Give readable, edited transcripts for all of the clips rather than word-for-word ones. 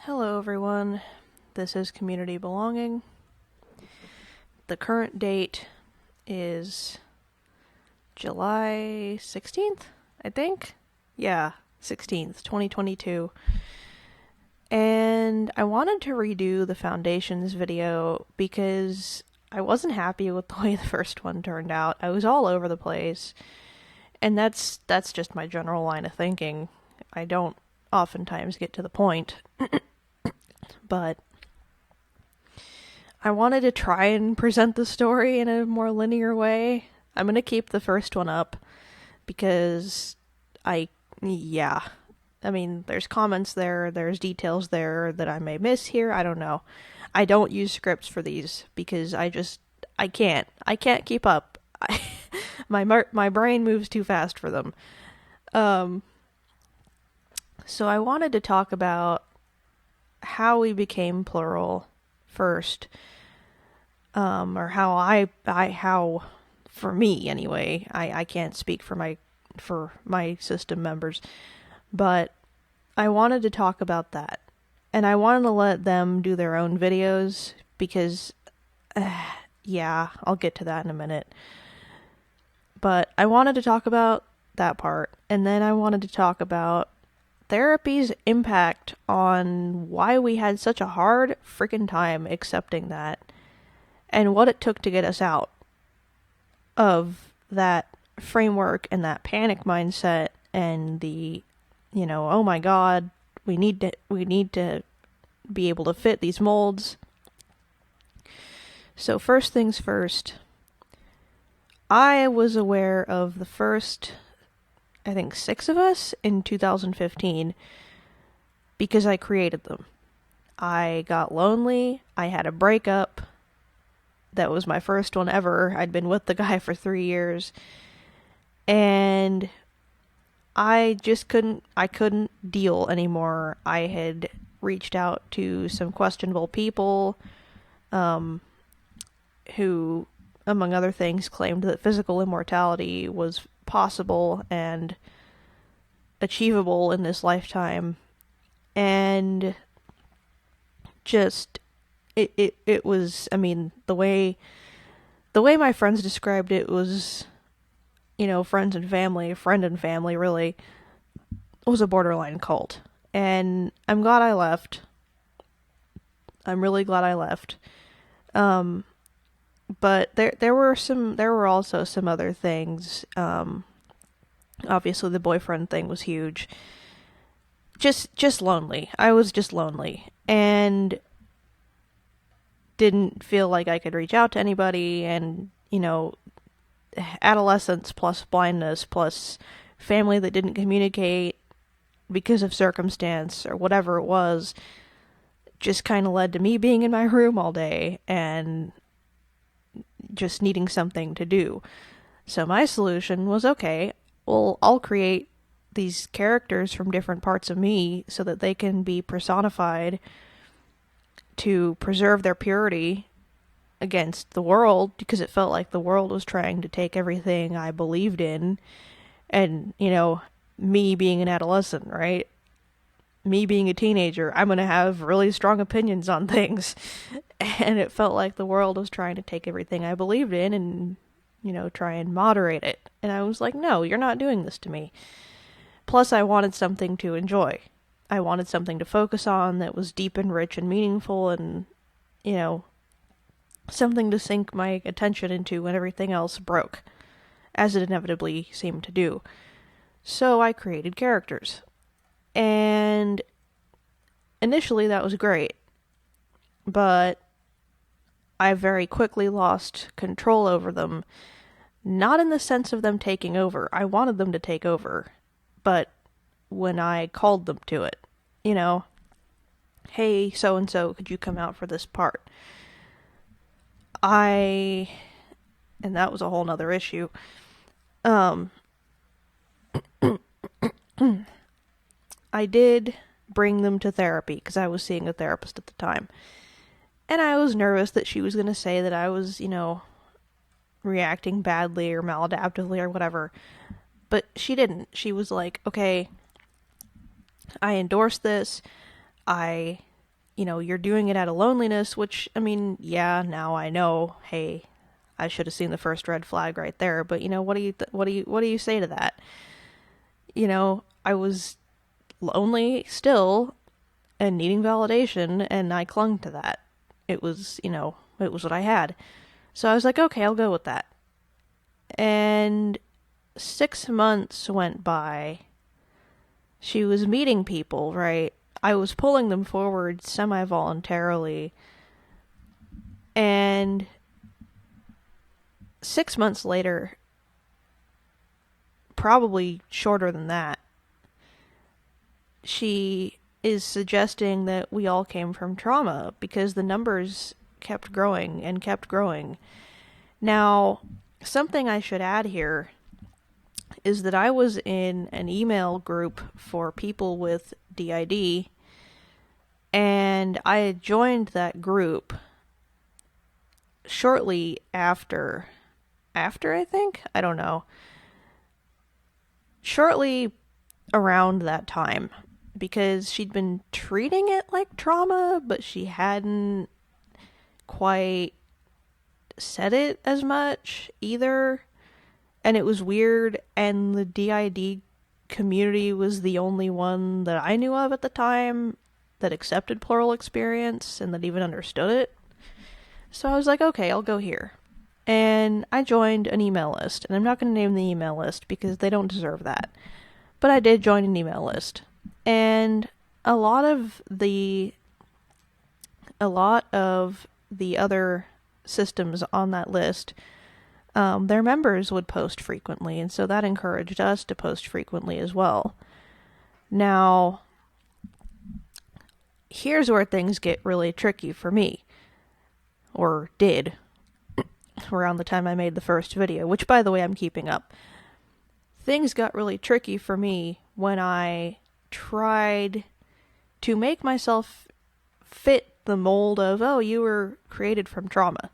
Hello everyone, this is Community Belonging. The current date is July 16th, I think? Yeah, 16th, 2022. And I wanted to redo the Foundations video because I wasn't happy with the way the first one turned out. I was all over the place. And that's just my general line of thinking. I don't oftentimes get to the point. But I wanted to try and present the story in a more linear way. I'm going to keep the first one up because there's comments there, there's details there that I may miss here, I don't know. I don't use scripts for these because I can't keep up. My brain moves too fast for them. So I wanted to talk about how we became plural first, or how for me anyway. I can't speak for my system members, but I wanted to talk about that, and I wanted to let them do their own videos because, I'll get to that in a minute. But I wanted to talk about that part, and then I wanted to talk about therapy's impact on why we had such a hard freaking time accepting that, and what it took to get us out of that framework and that panic mindset and the, oh my god, we need to be able to fit these molds. So first things first, I was aware of the first, I think 6 of us in 2015 because I created them. I got lonely. I had a breakup. That was my first one ever. I'd been with the guy for 3 years. And I couldn't deal anymore. I had reached out to some questionable people, who, among other things, claimed that physical immortality was possible and achievable in this lifetime, and just it was, the way my friends described it was, friend and family really was a borderline cult. And I'm glad I left. I'm really glad I left. But there were also some other things. Obviously the boyfriend thing was huge. Just lonely. I was just lonely and didn't feel like I could reach out to anybody, and adolescence plus blindness plus family that didn't communicate because of circumstance or whatever it was just kind of led to me being in my room all day and just needing something to do. So my solution was, okay, well, I'll create these characters from different parts of me so that they can be personified to preserve their purity against the world, because it felt like the world was trying to take everything I believed in. And, me being an adolescent, right? Me being a teenager, I'm going to have really strong opinions on things. And it felt like the world was trying to take everything I believed in and, try and moderate it. And I was like, no, you're not doing this to me. Plus, I wanted something to enjoy. I wanted something to focus on that was deep and rich and meaningful and, something to sink my attention into when everything else broke, as it inevitably seemed to do. So I created characters. And initially that was great, but I very quickly lost control over them. Not in the sense of them taking over. I wanted them to take over, but when I called them to it, hey, so-and-so, could you come out for this part? And that was a whole nother issue. I did bring them to therapy because I was seeing a therapist at the time. And I was nervous that she was going to say that I was, reacting badly or maladaptively or whatever. But she didn't. She was like, okay, I endorse this. I you're doing it out of loneliness, which, I mean, yeah, now I know, hey, I should have seen the first red flag right there, but what do you say to that? I was lonely still and needing validation, and I clung to that. It was, it was what I had. So I was like, okay, I'll go with that. And 6 months went by. She was meeting people, right? I was pulling them forward semi-voluntarily. And 6 months later, probably shorter than that, she is suggesting that we all came from trauma because the numbers kept growing and kept growing. Now, something I should add here is that I was in an email group for people with DID, and I had joined that group shortly after, I think? I don't know. Shortly around that time, because she'd been treating it like trauma, but she hadn't quite said it as much either. And it was weird, and the DID community was the only one that I knew of at the time that accepted plural experience and that even understood it. So I was like, okay, I'll go here. And I joined an email list, and I'm not going to name the email list because they don't deserve that. But I did join an email list. And a lot of the other systems on that list, their members would post frequently, and so that encouraged us to post frequently as well. Now, here's where things get really tricky for me. Or did. Around the time I made the first video, which, by the way, I'm keeping up. Things got really tricky for me when I tried to make myself fit the mold of, oh, you were created from trauma.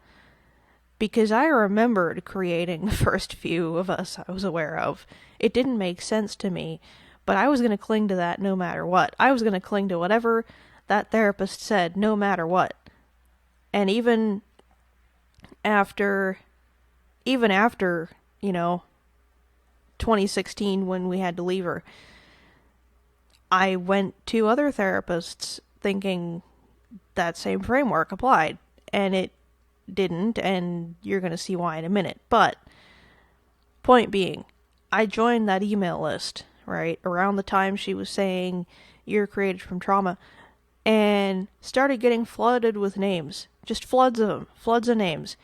Because I remembered creating the first few of us I was aware of. It didn't make sense to me, but I was going to cling to that no matter what. I was going to cling to whatever that therapist said no matter what. And even after, 2016 when we had to leave her, I went to other therapists thinking that same framework applied, and it didn't, and you're going to see why in a minute. But, point being, I joined that email list, right, around the time she was saying, you're created from trauma, and started getting flooded with names. Just floods of them. Floods of names.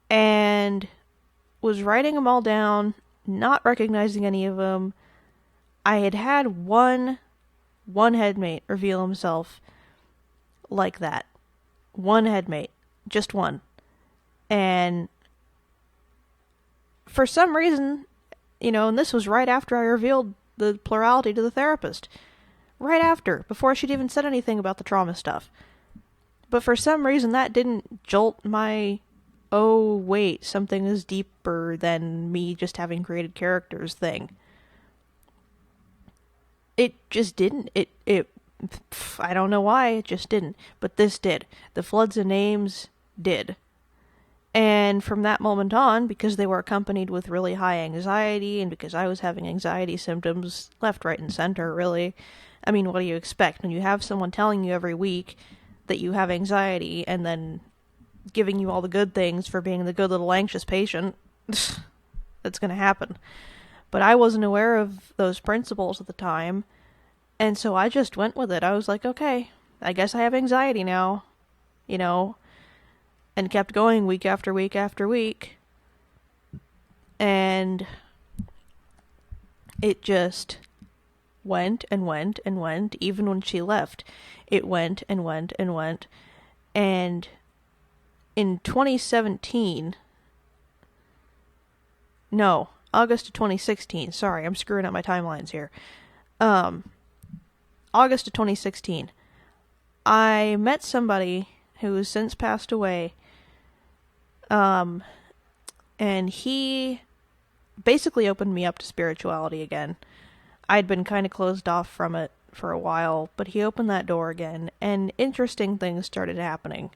And was writing them all down, not recognizing any of them. I had one headmate reveal himself like that. One headmate. Just one. And for some reason, and this was right after I revealed the plurality to the therapist. Right after, before she'd even said anything about the trauma stuff. But for some reason that didn't jolt my, oh wait, something is deeper than me just having created characters thing. It just didn't. I don't know why, it just didn't. But this did. The floods of names did. And from that moment on, because they were accompanied with really high anxiety, and because I was having anxiety symptoms left, right, and center, really. I mean, what do you expect? When you have someone telling you every week that you have anxiety, and then giving you all the good things for being the good little anxious patient, that's going to happen. But I wasn't aware of those principles at the time, and so I just went with it. I was like, okay, I guess I have anxiety now, and kept going week after week after week. And it just went and went and went. Even when she left, it went and went and went. And in 2017, no, August of 2016, sorry, I'm screwing up my timelines here. August of 2016, I met somebody who has since passed away, and he basically opened me up to spirituality again. I'd been kind of closed off from it for a while, but he opened that door again, and interesting things started happening.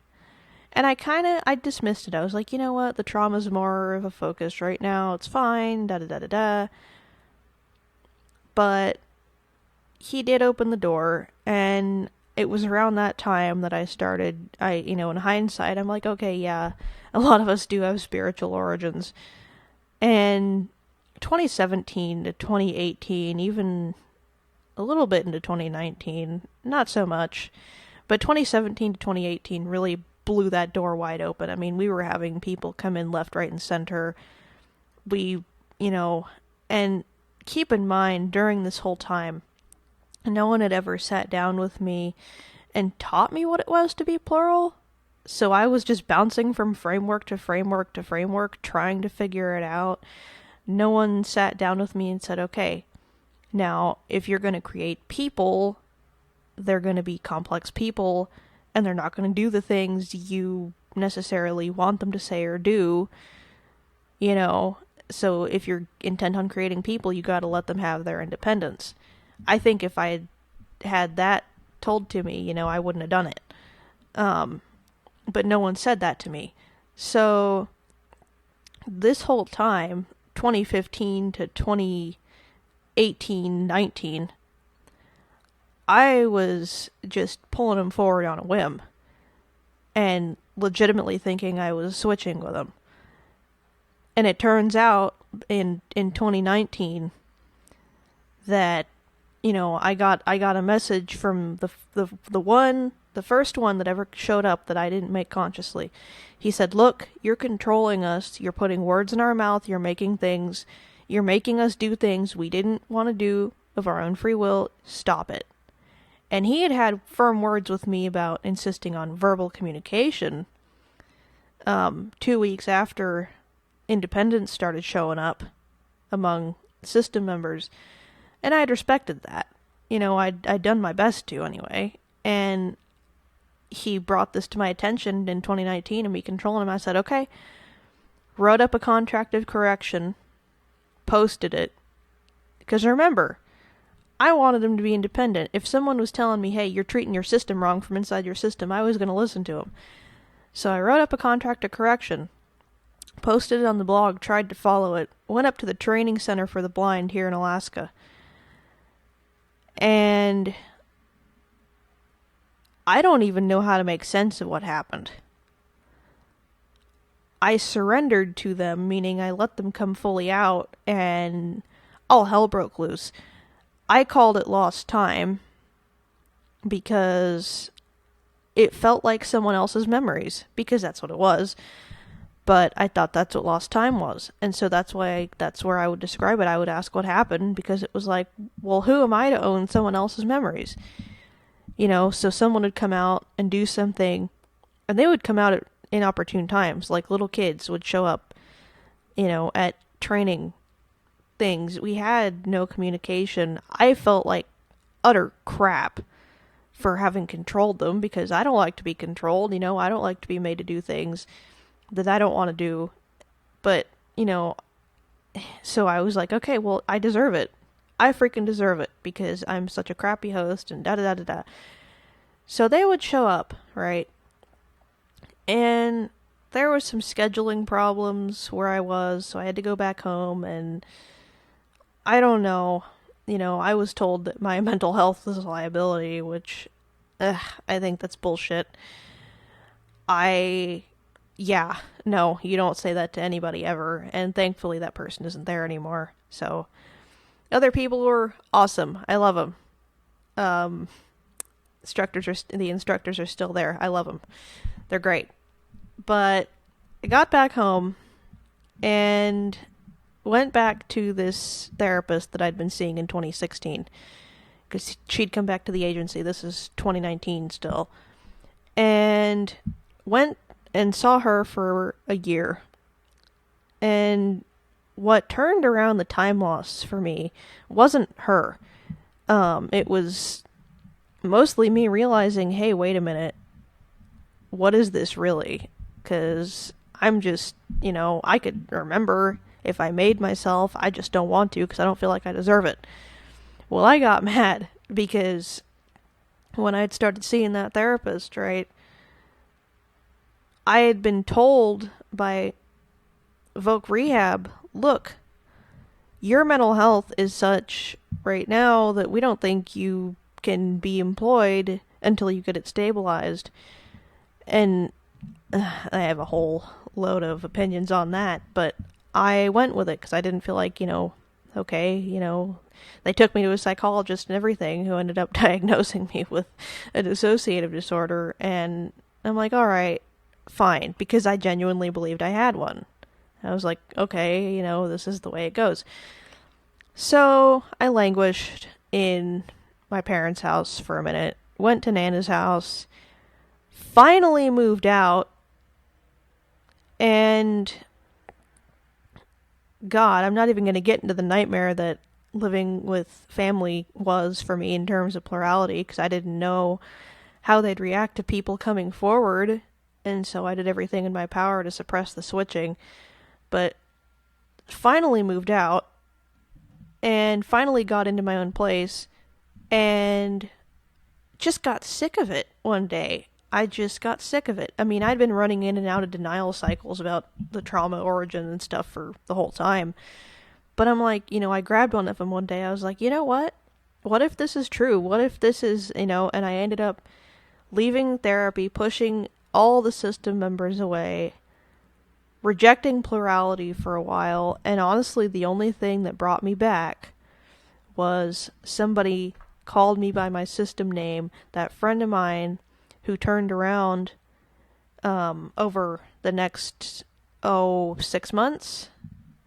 And I dismissed it. I was like, you know what, the trauma's more of a focus right now, it's fine, da-da-da-da-da. But he did open the door, and it was around that time that in hindsight, I'm like, okay, yeah, a lot of us do have spiritual origins. And 2017 to 2018, even a little bit into 2019, not so much, but 2017 to 2018 really blew that door wide open. I mean, we were having people come in left, right, and center. And keep in mind, during this whole time, no one had ever sat down with me and taught me what it was to be plural. So I was just bouncing from framework to framework to framework, trying to figure it out. No one sat down with me and said, okay, now, if you're going to create people, they're going to be complex people, and they're not going to do the things you necessarily want them to say or do, So if you're intent on creating people, you got to let them have their independence. I think if I had that told to me, I wouldn't have done it. But no one said that to me. So this whole time, 2015 to 2018, 19, I was just pulling him forward on a whim and legitimately thinking I was switching with him. And it turns out in 2019 that, I got a message from the first one that ever showed up that I didn't make consciously. He said, look, you're controlling us. You're putting words in our mouth. You're making us do things we didn't want to do of our own free will. Stop it. And he had firm words with me about insisting on verbal communication 2 weeks after independence started showing up among system members. And I'd respected that. I'd done my best to anyway. And he brought this to my attention in 2019 and me controlling him. I said, okay. Wrote up a contract of correction. Posted it. Because remember, I wanted him to be independent. If someone was telling me, hey, you're treating your system wrong from inside your system, I was going to listen to him. So I wrote up a contract of correction. Posted it on the blog, tried to follow it. Went up to the training center for the blind here in Alaska. And I don't even know how to make sense of what happened. I surrendered to them, meaning I let them come fully out, and all hell broke loose. I called it lost time because it felt like someone else's memories, because that's what it was. But I thought that's what lost time was. And so that's where I would describe it. I would ask what happened, because it was like, well, who am I to own someone else's memories? So someone would come out and do something, and they would come out at inopportune times. Like little kids would show up, at training things. We had no communication. I felt like utter crap for having controlled them, because I don't like to be controlled. I don't like to be made to do things that I don't want to do. But, so I was like, okay, well, I deserve it. I freaking deserve it, because I'm such a crappy host and da-da-da-da-da. So they would show up, right? And there was some scheduling problems where I was, so I had to go back home, and I don't know. I was told that my mental health is a liability, which I think that's bullshit. Yeah, no, you don't say that to anybody ever, and thankfully that person isn't there anymore. So, other people were awesome. I love them. The instructors are still there. I love them. They're great. But I got back home and went back to this therapist that I'd been seeing in 2016, because she'd come back to the agency. This is 2019 still. And went and saw her for a year. And what turned around the time loss for me wasn't her. It was mostly me realizing, hey, wait a minute. What is this really? Because I'm just, I could remember if I made myself. I just don't want to, because I don't feel like I deserve it. Well, I got mad Because when I'd started seeing that therapist, right, I had been told by Voc Rehab, look, your mental health is such right now that we don't think you can be employed until you get it stabilized. And I have a whole load of opinions on that, but I went with it because I didn't feel like, okay, they took me to a psychologist and everything who ended up diagnosing me with a dissociative disorder, and I'm like, all right, fine, because I genuinely believed I had one. I was like, okay, this is the way it goes. So I languished in my parents' house for a minute, went to Nana's house, finally moved out, and God, I'm not even going to get into the nightmare that living with family was for me in terms of plurality, because I didn't know how they'd react to people coming forward, and so I did everything in my power to suppress the switching. But finally moved out, and finally got into my own place, and just got sick of it one day. I just got sick of it. I mean, I'd been running in and out of denial cycles about the trauma origin and stuff for the whole time. But I'm like, I grabbed one of them one day. I was like, you know what? What if this is true? What if this is, and I ended up leaving therapy, pushing all the system members away, rejecting plurality for a while, and honestly, the only thing that brought me back was somebody called me by my system name, that friend of mine who turned around over the next, 6 months.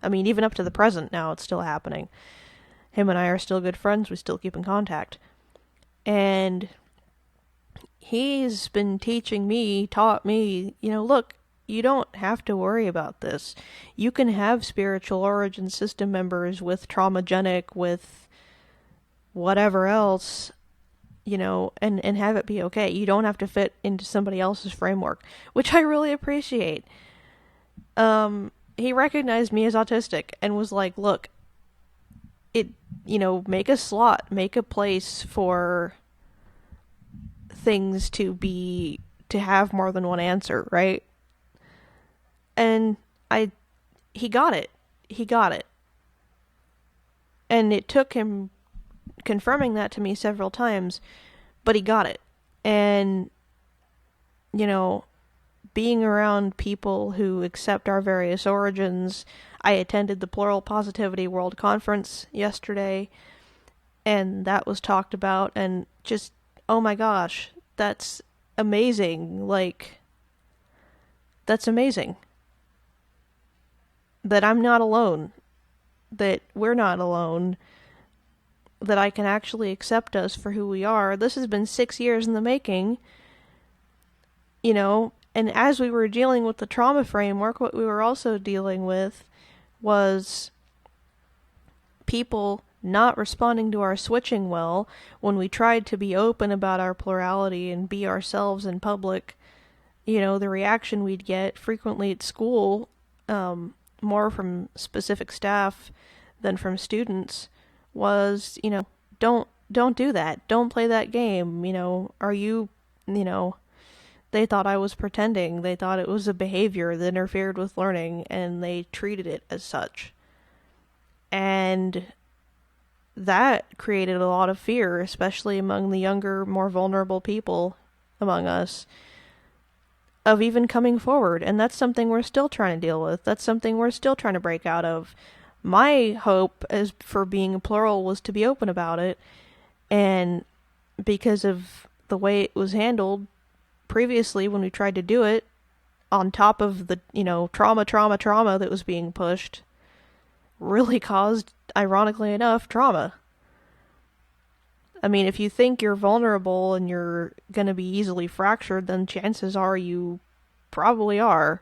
I mean, even up to the present now, it's still happening. Him and I are still good friends. We still keep in contact. And he's been taught me, look, you don't have to worry about this. You can have spiritual origin system members with traumagenic, with whatever else, and have it be okay. You don't have to fit into somebody else's framework, which I really appreciate. He recognized me as autistic and was like, look, make a slot, make a place for things to have more than one answer, right? And he got it. And it took him confirming that to me several times, but he got it. And, being around people who accept our various origins, I attended the Plural Positivity World Conference yesterday, and that was talked about, and just, oh my gosh, that's amazing. That's amazing. That I'm not alone. That we're not alone. That I can actually accept us for who we are. This has been 6 years in the making, and as we were dealing with the trauma framework, what we were also dealing with was people not responding to our switching well when we tried to be open about our plurality and be ourselves in public. The reaction we'd get frequently at school, more from specific staff than from students, was, don't do that. Don't play that game. Are you, they thought I was pretending. They thought it was a behavior that interfered with learning, and they treated it as such. And that created a lot of fear, especially among the younger, more vulnerable people among us, of even coming forward. And that's something we're still trying to deal with. That's something we're still trying to break out of. My hope as for being a plural was to be open about it, and because of the way it was handled previously when we tried to do it, on top of the, trauma that was being pushed, really caused, ironically enough, trauma. I mean, if you think you're vulnerable and you're going to be easily fractured, then chances are you probably are.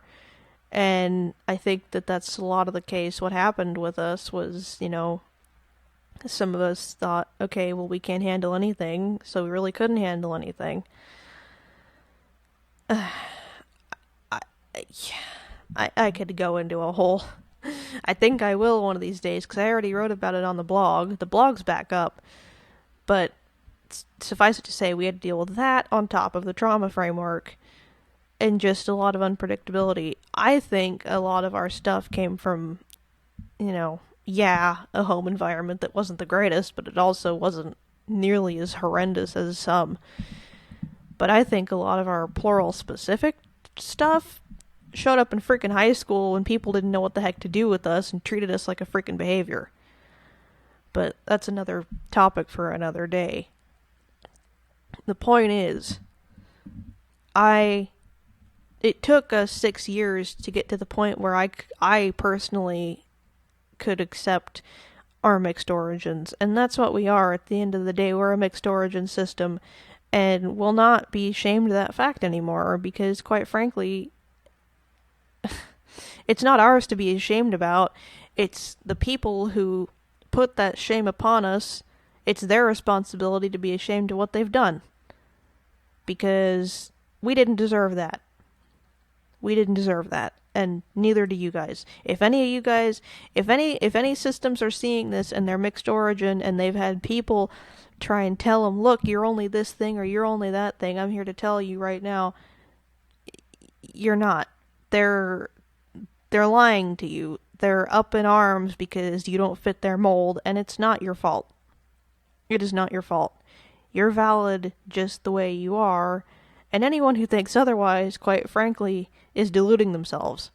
And I think that that's a lot of the case. What happened with us was, some of us thought, okay, well, we can't handle anything, so we really couldn't handle anything. I could go into a whole... I think I will one of these days, because I already wrote about it on the blog. The blog's back up. But suffice it to say, we had to deal with that on top of the trauma framework and just a lot of unpredictability. I think a lot of our stuff came from, a home environment that wasn't the greatest, but it also wasn't nearly as horrendous as some. But I think a lot of our plural specific stuff showed up in freaking high school when people didn't know what the heck to do with us and treated us like a freaking behavior. But that's another topic for another day. The point is, it took us 6 years to get to the point where I personally could accept our mixed origins. And that's what we are at the end of the day. We're a mixed origin system and will not be ashamed of that fact anymore because, quite frankly, it's not ours to be ashamed about. It's the people who put that shame upon us. It's their responsibility to be ashamed of what they've done. Because we didn't deserve that. We didn't deserve that. And neither do you guys. If any of you guys, if any systems are seeing this and they're mixed origin and they've had people try and tell them, look, you're only this thing or you're only that thing, I'm here to tell you right now, you're not. They're lying to you. They're up in arms because you don't fit their mold, and it's not your fault. It is not your fault. You're valid just the way you are, and anyone who thinks otherwise, quite frankly, is deluding themselves.